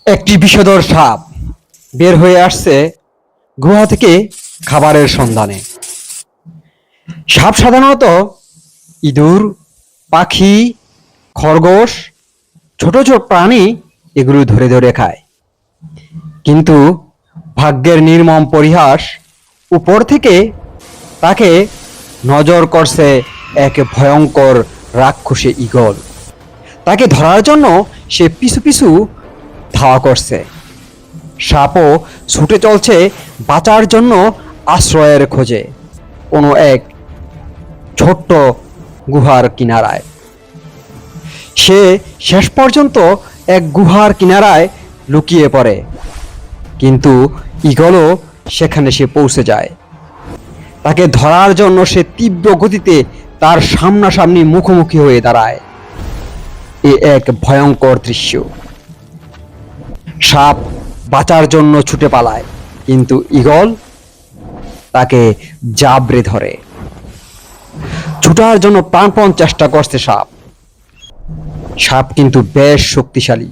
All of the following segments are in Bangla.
একটি বিষধর সাপ বের হয়ে আসছে গুহা থেকে খাবারের সন্ধানে। সাপ সাধারণত ইঁদুর, পাখি, খরগোশ, ছোট ছোট প্রাণী এগুলো ধরে ধরে খায়। কিন্তু ভাগ্যের নির্মম পরিহাস, উপর থেকে তাকে নজর করছে এক ভয়ঙ্কর রাক্ষসী ঈগল। তাকে ধরার জন্য সে পিছু পিছু ধাওয়া করছে। সাপও ছুটে চলছে বাঁচার জন্য আশ্রয়ের খোঁজে কোনো এক ছোট্ট গুহার কিনারায়। সে শেষ পর্যন্ত এক গুহার কিনারায় লুকিয়ে পড়ে, কিন্তু ঈগলও সেখানে সে পৌঁছে যায়। তাকে ধরার জন্য সে তীব্র গতিতে তার সামনাসামনি মুখোমুখি হয়ে দাঁড়ায়। এ এক ভয়ঙ্কর দৃশ্য। সাপ বাঁচার জন্য ছুটে পালায়, কিন্তু ঈগল তাকে জাবড়ে ধরে। ছুটার জন্য প্রাণপণ চেষ্টা করছে সাপ। সাপ কিন্তু বেশ শক্তিশালী,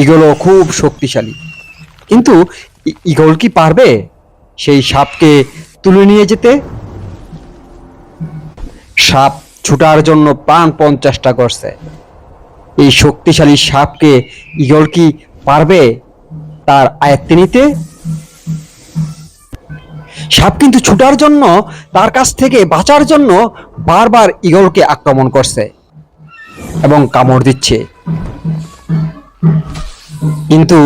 ঈগলও খুব শক্তিশালী। কিন্তু ঈগল কি পারবে সেই সাপকে তুলে নিয়ে যেতে? সাপ ছুটার জন্য প্রাণপণ চেষ্টা করছে। এই শক্তিশালী সাপকে ঈগল কি পারবে তার আয়ত্তে নিতে? সাপ কিন্তু ছুটার জন্য, তার কাছ থেকে বাঁচার জন্য বারবার ঈগলকে আক্রমণ করছে এবং কামড় দিচ্ছে। কিন্তু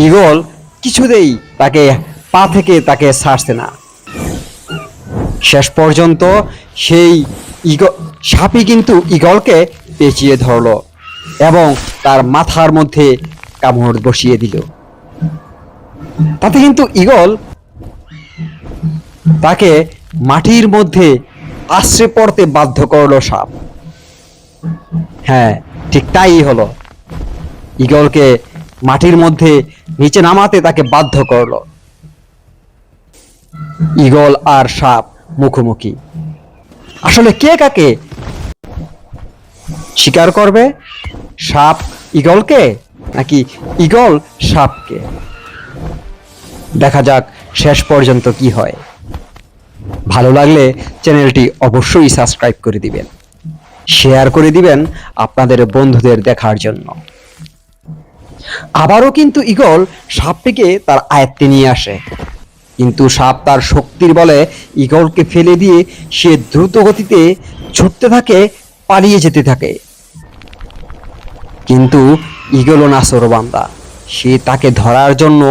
ঈগল কিছুতেই তাকে পা থেকে তাকে ছাড়ছে না। শেষ পর্যন্ত সেই সাপই কিন্তু ঈগলকে পেঁচিয়ে ধরলো এবং তার মাথার মধ্যে কামড় বসিয়ে দিল। তাতে কিন্তু ঈগল তাকে মাটির মধ্যে আশ্রে পড়তে বাধ্য করলো সাপ। হ্যাঁ, ঠিক তাই হলো। ঈগলকে মাটির মধ্যে নিচে নামাতে তাকে বাধ্য করলো। ঈগল আর সাপ মুখোমুখি। আসলে কে কাকে শিকার করবে? সাপ ঈগলকে নাকি ঈগল সাপকে? দেখা যাক শেষ পর্যন্ত কি হয়। ভালো লাগলে চ্যানেলটি অবশ্যই সাবস্ক্রাইব করে দিবেন, শেয়ার করে দিবেন আপনাদের বন্ধুদের দেখার জন্য। আবারও কিন্তু ঈগল সাপটিকে তার আয়ত্তে নিয়ে আসে, কিন্তু সাপ তার শক্তির বলে ঈগলকে ফেলে দিয়ে সে দ্রুত গতিতে ছুটতে থাকে, পালিয়ে যেতে থাকে। কিন্তু ঈগলও নাছোড়বান্দা। সে তাকে ধরার জন্য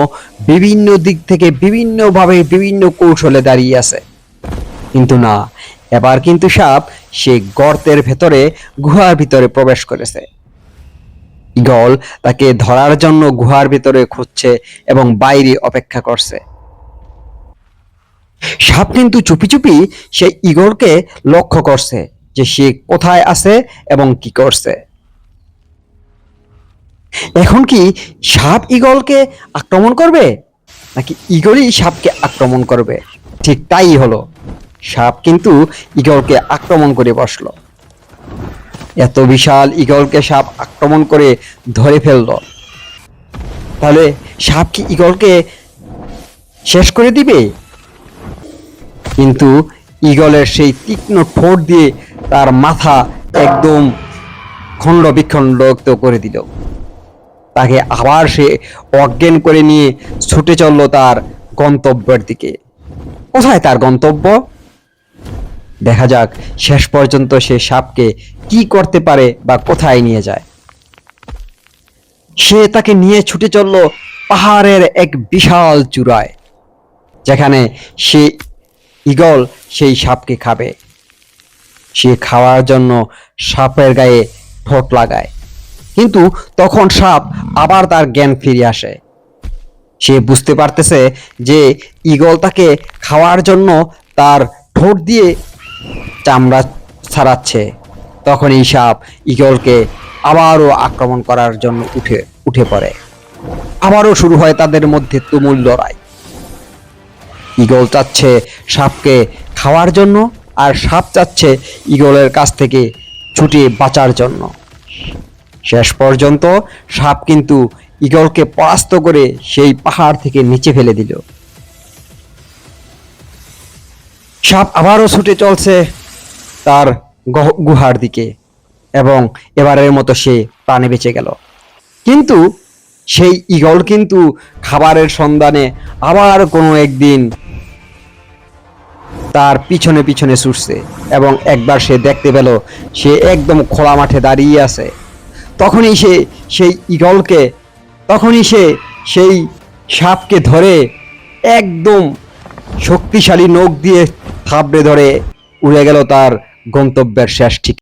বিভিন্ন দিক থেকে বিভিন্নভাবে বিভিন্ন কৌশলে দাঁড়িয়ে আছে। কিন্তু না, এবার কিন্তু সাপ সে গর্তের ভেতরে, গুহার ভিতরে প্রবেশ করেছে। ঈগল তাকে ধরার জন্য গুহার ভিতরে খুঁজছে এবং বাইরে অপেক্ষা করছে। সাপ কিন্তু চুপি চুপি সেই ঈগলকে লক্ষ্য করছে যে সে কোথায় আছে এবং কি করছে। এখন কি সাপ ঈগলকে আক্রমণ করবে নাকি ঈগলই সাপকে আক্রমণ করবে? ঠিক তাই হলো। সাপ কিন্তু ঈগলকে আক্রমণ করে বসলো। এত বিশাল ঈগলকে সাপ আক্রমণ করে ধরে ফেললো। তাহলে সাপ কি ঈগলকে শেষ করে দিবে? কিন্তু ঈগলের সেই তীক্ষ্ণ ঠোঁট দিয়ে তার মাথা একদম খণ্ড বিখণ্ড করে দিল। তাকে আবার সে অজ্ঞান করে নিয়ে ছুটে চলল তার গন্তব্যের দিকে। কোথায় তার গন্তব্য? দেখা যাক শেষ পর্যন্ত সে সাপকে কি করতে পারে বা কোথায় নিয়ে যায়। সে তাকে নিয়ে ছুটে চলল পাহাড়ের এক বিশাল চূড়ায়, যেখানে সে ঈগল সেই সাপকে খাবে। সে খাওয়ার জন্য সাপের গায়ে ঠোঁট লাগায়, কিন্তু তখন সাপ আবার তার জ্ঞান ফিরে আসে। সে বুঝতে পারতেছে যে ঈগল তাকে খাওয়ার জন্য তার ঠোঁট দিয়ে চামড়া ছাড়াচ্ছে। তখন এই সাপ ঈগলকে আবারও আক্রমণ করার জন্য উঠে পড়ে। আবারও শুরু হয় তাদের মধ্যে তুমুল লড়াই। ঈগল চাচ্ছে সাপকে খাওয়ার জন্য, আর সাপ চাচ্ছে ঈগলের কাছ থেকে ছুটে বাঁচার জন্য। শেষ পর্যন্ত সাপ কিন্তু ঈগলকে পরাস্ত করে সেই পাহাড় থেকে নিচে ফেলে দিল। সাপ আবারও ছুটে চলছে তার গুহার দিকে এবং এবারের মতো সে প্রাণে বেঁচে গেল। কিন্তু সেই ঈগল কিন্তু খাবারের সন্ধানে আবার কোনো একদিন তার পিছনে পিছনে ছুটছে এবং একবার সে দেখতে পেল সে একদম খোলা মাঠে দাঁড়িয়ে আছে। তখনই সে সেই সাপকে ধরে একদম শক্তিশালী নখ দিয়ে থাবড়ে ধরে উড়ে গেল তার গন্তব্যের শেষ ঠিক।